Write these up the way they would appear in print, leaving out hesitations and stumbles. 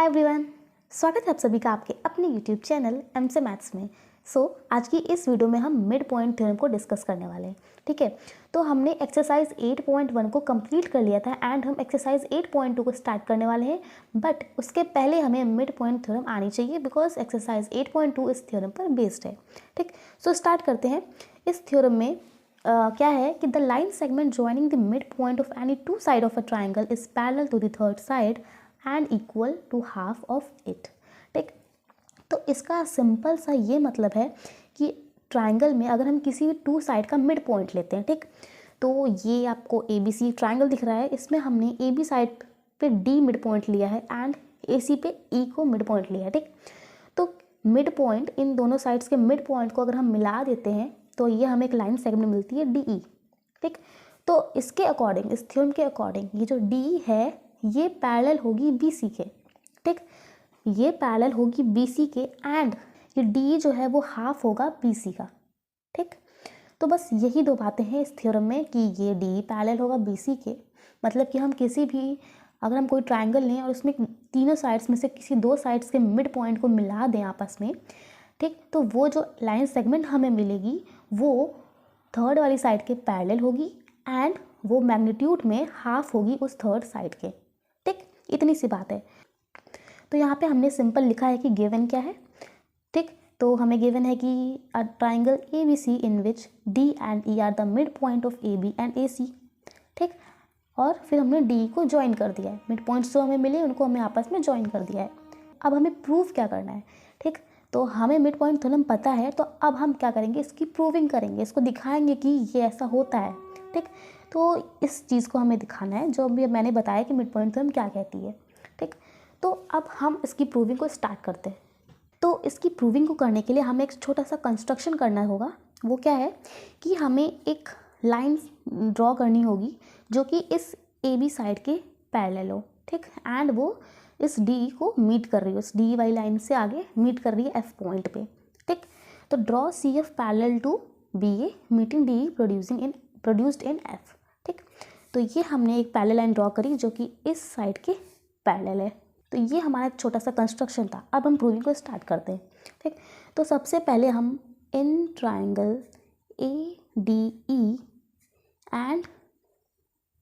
Hi everyone, स्वागत है आप सभी का आपके अपने यूट्यूब चैनल एम से मैथ्स में। आज की इस वीडियो में हम मिड पॉइंट थ्योरम को डिस्कस करने वाले हैं। ठीक है, तो हमने एक्सरसाइज 8.1 को कंप्लीट कर लिया था एंड हम एक्सरसाइज 8.2 को स्टार्ट करने वाले हैं, बट उसके पहले हमें मिड पॉइंट थ्योरम आनी चाहिए बिकॉज एक्सरसाइज 8.2 इस थ्योरम पर बेस्ड है। ठीक, स्टार्ट करते हैं। इस थ्योरम में क्या है कि the line segment joining the mid point of any two side of a triangle is parallel to the third side and equal to half of it. ठीक, तो इसका सिंपल सा ये मतलब है कि ट्राइंगल में अगर हम किसी भी टू साइड का मिड पॉइंट लेते हैं, ठीक, तो ये आपको ए बी सी ट्राइंगल दिख रहा है, इसमें हमने ए बी साइड पे डी मिड पॉइंट लिया है एंड ए सी पे ई को मिड पॉइंट लिया है। ठीक, तो मिड पॉइंट, इन दोनों साइड्स के मिड पॉइंट को अगर हम मिला देते हैं तो ये हमें एक लाइन सेगमेंट मिलती है डी ई। ठीक, तो इसके अकॉर्डिंग, इस थ्योरम के अकॉर्डिंग ये जो डी है ये पैरेलल होगी BC के। ठीक, ये पैरेलल होगी BC के एंड ये D जो है वो हाफ होगा BC का। ठीक, तो बस यही दो बातें हैं इस थ्योरम में कि ये D पैरेलल होगा BC के, मतलब कि हम किसी भी, अगर हम कोई ट्राइंगल लें और उसमें तीनों साइड्स में से किसी दो साइड्स के मिड पॉइंट को मिला दें आपस में, ठीक, तो वो जो लाइन सेगमेंट हमें मिलेगी वो थर्ड वाली साइड के पैरेलल होगी एंड वो मैग्नीट्यूड में हाफ होगी उस थर्ड साइड के। ठीक, इतनी सी बात है। तो यहाँ पे हमने सिंपल लिखा है कि गिवन क्या है। ठीक, तो हमें गिवन है कि a triangle ABC in which D and E are the mid point of AB and AC। ठीक, और फिर हमने D को ज्वाइन कर दिया है, मिड पॉइंट्स जो हमें मिले उनको हमें आपस में ज्वाइन कर दिया है। अब हमें प्रूफ क्या करना है। ठीक, तो हमें मिड पॉइंट थ्योरम पता है, तो अब हम क्या करेंगे, इसकी प्रूविंग करेंगे, इसको दिखाएंगे कि ये ऐसा होता है। ठीक, तो इस चीज़ को हमें दिखाना है जो भी मैंने बताया कि मिड पॉइंट थ्योरम क्या कहती है। ठीक, तो अब हम इसकी प्रूविंग को स्टार्ट करते हैं। तो इसकी प्रूविंग को करने के लिए हमें एक छोटा सा कंस्ट्रक्शन करना होगा। वो क्या है कि हमें एक लाइन ड्रॉ करनी होगी जो कि इस AB साइड के पैरेलल हो। ठीक, एंड वो इस D को मीट कर रही हो, इस D वाली लाइन से आगे मीट कर रही है F पॉइंट पे। ठीक, तो draw CF parallel to BA meeting DE produced in F। ठीक, तो ये हमने एक पैरेलल लाइन ड्रॉ करी जो कि इस साइड के पैरेलल है। तो ये हमारा एक छोटा सा कंस्ट्रक्शन था। अब हम प्रूविंग को स्टार्ट करते हैं। ठीक, तो सबसे पहले हम in triangle ADE and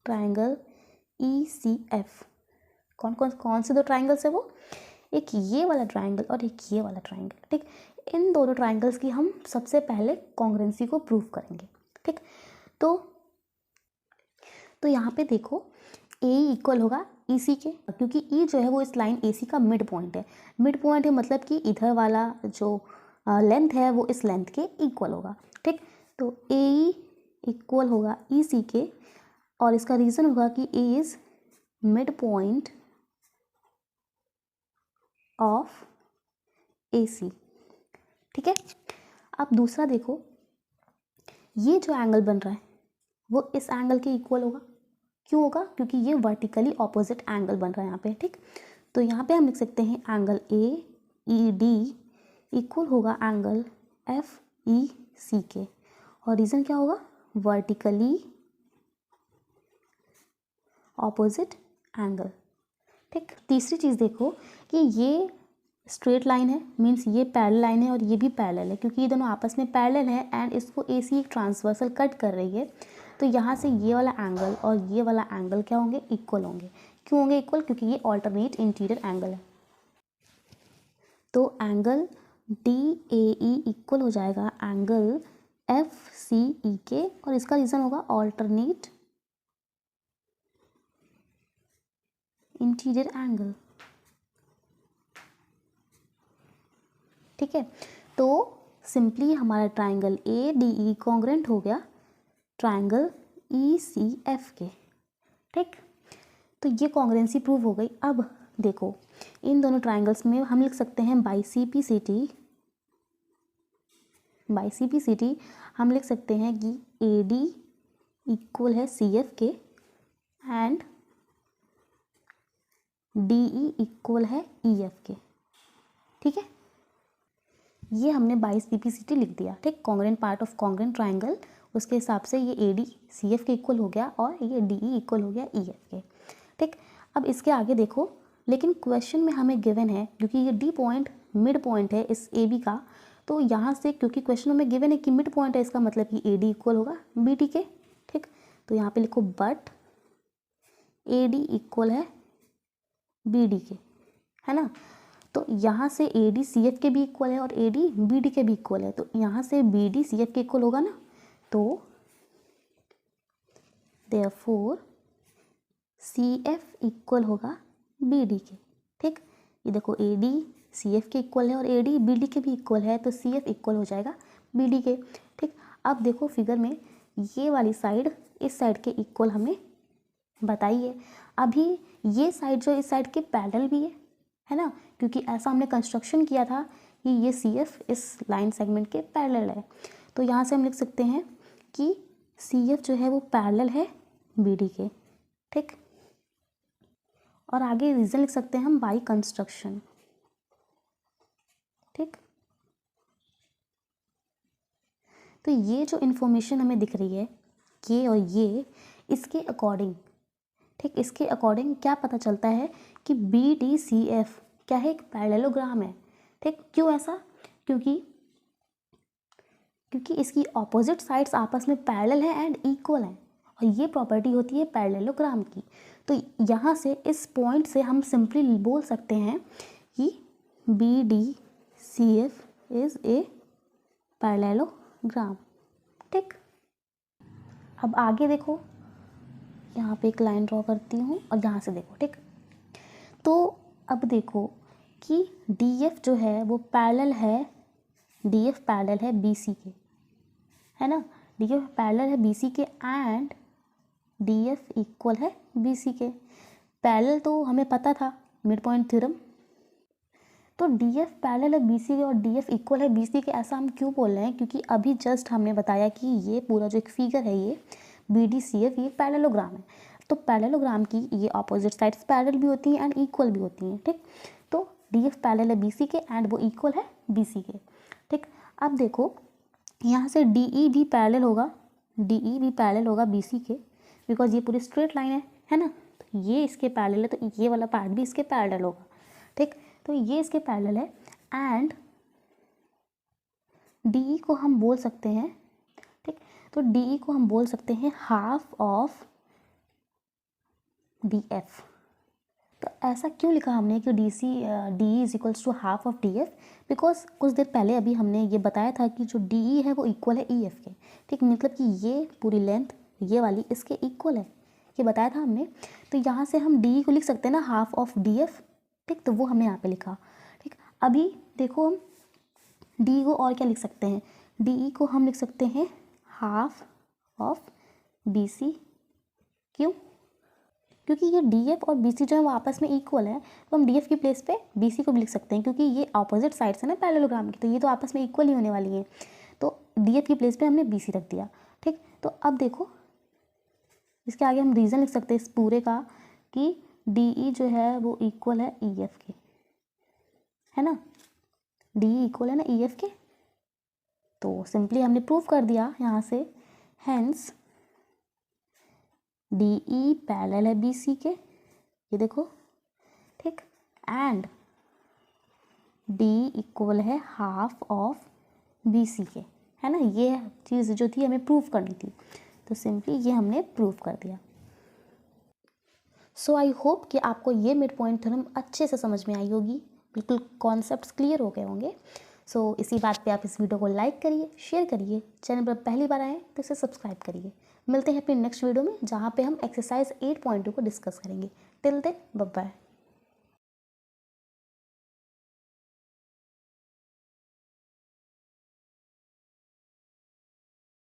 triangle ECF, कौन से दो ट्राइंगल्स है वो, एक ये वाला ट्राइंगल और एक ये वाला ट्राइंगल। ठीक, इन दोनों ट्राइंगल्स की हम सबसे पहले कॉन्ग्रुएंसी को प्रूव करेंगे। ठीक, तो यहाँ पे देखो AE इक्वल होगा EC के, क्योंकि E जो है वो इस लाइन AC का मिड पॉइंट है। मिड पॉइंट है मतलब कि इधर वाला जो लेंथ है वो इस लेंथ के इक्वल होगा। ठीक, तो AE इक्वल होगा EC के और इसका रीज़न होगा कि A is mid point of AC। ठीक है, अब दूसरा देखो, ये जो एंगल बन रहा है वो इस एंगल के इक्वल होगा। क्यों होगा? क्योंकि ये वर्टिकली ऑपोजिट एंगल बन रहा है यहाँ पे। ठीक, तो यहाँ पे हम लिख सकते हैं एंगल AED इक्वल होगा एंगल FEC के, और रीज़न क्या होगा, वर्टिकली ऑपोजिट एंगल। ठीक, तीसरी चीज़ देखो कि ये स्ट्रेट लाइन है, मीन्स ये पैरेलल लाइन है और ये भी पैरेलल है, क्योंकि ये दोनों आपस में पैरेलल है एंड इसको AC एक ट्रांसवर्सल कट कर रही है। तो यहाँ से ये वाला एंगल और ये वाला एंगल क्या होंगे, इक्वल होंगे। क्यों होंगे इक्वल? क्योंकि ये ऑल्टरनेट इंटीरियर एंगल है। तो एंगल DAE इक्वल हो जाएगा एंगल FCE के, और इसका रीज़न होगा ऑल्टरनेट इंटीरियर एंगल। ठीक है, तो सिंपली हमारा ट्राइंगल ADE कॉन्ग्रुएंट हो गया ट्राइंगल ECF के। ठीक, तो ये कॉन्ग्रुएंसी प्रूव हो गई। अब देखो, इन दोनों ट्राइंगल्स में हम लिख सकते हैं बाई CP/CT हम लिख सकते हैं कि AD इक्वल है CF के एंड DE इक्वल है EF के। ठीक है, ये हमने बाई CP/CT लिख दिया। ठीक, congruent part of congruent triangle, उसके हिसाब से ये AD CF के इक्वल हो गया और ये DE इक्वल हो गया EF के। ठीक, अब इसके आगे देखो, लेकिन क्वेश्चन में हमें गिवन है, क्योंकि ये डी पॉइंट मिड पॉइंट है इस ए बी का, तो यहाँ से क्योंकि क्वेश्चन में गिवन है कि मिड पॉइंट है, इसका मतलब कि ए डी इक्वल होगा बी डी के। ठीक, तो यहाँ पे लिखो बट ए डी इक्वल है बी डी के, है ना। तो यहाँ से ए डी सी एफ के भी इक्वल है और ए डी बी डी के भी इक्वल है, तो यहाँ से बी डी सी एफ के इक्वल होगा ना, तो देयरफॉर सी एफ इक्वल होगा बी डी के। ठीक, ये देखो ए डी सी एफ के इक्वल है और ए डी बी डी के भी इक्वल है, तो सी एफ इक्वल हो जाएगा बी डी के। ठीक, अब देखो फिगर में ये वाली साइड इस साइड के इक्वल हमें बताई है। अभी ये साइड जो इस साइड के पैरेलल भी है ना, क्योंकि ऐसा हमने कंस्ट्रक्शन किया था कि ये सी एफ इस लाइन सेगमेंट के पैरेलल है, तो यहाँ से हम लिख सकते हैं कि सी एफ जो है वो पैरेलल है बी डी के। ठीक, और आगे रीज़न लिख सकते हैं हम बाई कंस्ट्रक्शन। ठीक, तो ये जो इन्फॉर्मेशन हमें दिख रही है ये और ये, इसके अकॉर्डिंग, ठीक, इसके अकॉर्डिंग क्या पता चलता है कि बी डी सी एफ क्या है, एक पैरेललोग्राम है। ठीक, क्यों ऐसा, क्योंकि इसकी ऑपोजिट साइड्स आपस में पैरेलल है एंड इक्वल हैं, और ये प्रॉपर्टी होती है पैरेललोग्राम की। तो यहाँ से इस पॉइंट से हम सिंपली बोल सकते हैं कि B D C F is a parallelogram. ठीक, अब आगे देखो, यहाँ पे एक लाइन ड्रॉ करती हूँ और यहाँ से देखो। ठीक, तो अब देखो कि डी एफ जो है वो पैरेलल है, डी एफ पैरेलल है बी सी के, है ना, डी एफ पैरेलल है बी सी के एंड डी एफ इक्वल है बी सी के। पैरेलल तो हमें पता था, मिड पॉइंट थ्योरम। तो डी एफ पैरेलल है बी सी के और डी एफ इक्वल है बी सी के, ऐसा हम क्यों बोल रहे हैं, क्योंकि अभी जस्ट हमने बताया कि ये पूरा जो एक फिगर है ये बी डी सी एफ ये पैरेललोग्राम है। तो पैरेललोग्राम की ये ऑपोजिट साइड्स पैरेलल भी होती हैं एंड इक्वल भी होती हैं। ठीक, तो डी एफ पैरेलल है बी सी के एंड वो इक्वल है बी सी के। ठीक, अब देखो यहाँ से डी ई भी पैरेलल होगा, डी ई भी पैरेलल होगा बी सी के, बिकॉज ये पूरी स्ट्रेट लाइन है ना, तो ये इसके पैरेलल है, तो ये वाला पार्ट भी इसके पैरेलल होगा। ठीक, तो ये इसके पैरेलल है एंड डी ई को हम बोल सकते हैं, ठीक, तो डी ई को हम बोल सकते हैं हाफ ऑफ डी एफ। तो ऐसा क्यों लिखा हमने कि D E is equals to half of D F, because कुछ देर पहले अभी हमने ये बताया था कि जो डी ई है वो इक्वल है ई एफ के। ठीक, मतलब कि ये पूरी लेंथ ये वाली इसके इक्वल है, ये बताया था हमने। तो यहाँ से हम डी ई को लिख सकते हैं ना हाफ ऑफ डी एफ। ठीक, तो वो हमने यहाँ पे लिखा। ठीक, अभी देखो हम डी को और क्या लिख सकते हैं, डी ई को हम लिख सकते हैं हाफ ऑफ बी सी। क्यों, क्योंकि ये डी एफ और बी सी जो है वो आपस में इक्वल है, तो हम डी एफ की प्लेस पे बी सी को भी लिख सकते हैं, क्योंकि ये ऑपोजिट साइड्स है ना पैरेललोग्राम की, तो ये तो आपस में इक्वल ही होने वाली है, तो डी एफ की प्लेस पे हमने बी सी रख दिया। ठीक, तो अब देखो इसके आगे हम रीज़न लिख सकते हैं इस पूरे का कि डी ई जो है वो इक्वल है ई एफ के, है ना, डी ई इक्वल है ना ई एफ के। तो सिंपली हमने प्रूव कर दिया यहाँ से, हेंस डी ई पैरेलल है बी सी के, ये देखो। ठीक, एंड डी इक्वल है हाफ ऑफ बी सी के, है ना, ये चीज़ जो थी हमें प्रूव करनी थी, तो सिंपली ये हमने प्रूव कर दिया। सो आई होप कि आपको ये मिड पॉइंट थ्योरम अच्छे से समझ में आई होगी, बिल्कुल कॉन्सेप्ट्स क्लियर हो गए होंगे। सो इसी बात पे आप इस वीडियो को लाइक करिए, शेयर करिए, चैनल पर पहली बार आए तो इसे सब्सक्राइब करिए। मिलते हैं अपनी नेक्स्ट वीडियो में, जहाँ पे हम एक्सरसाइज 8.2 को डिस्कस करेंगे। Till then bye bye.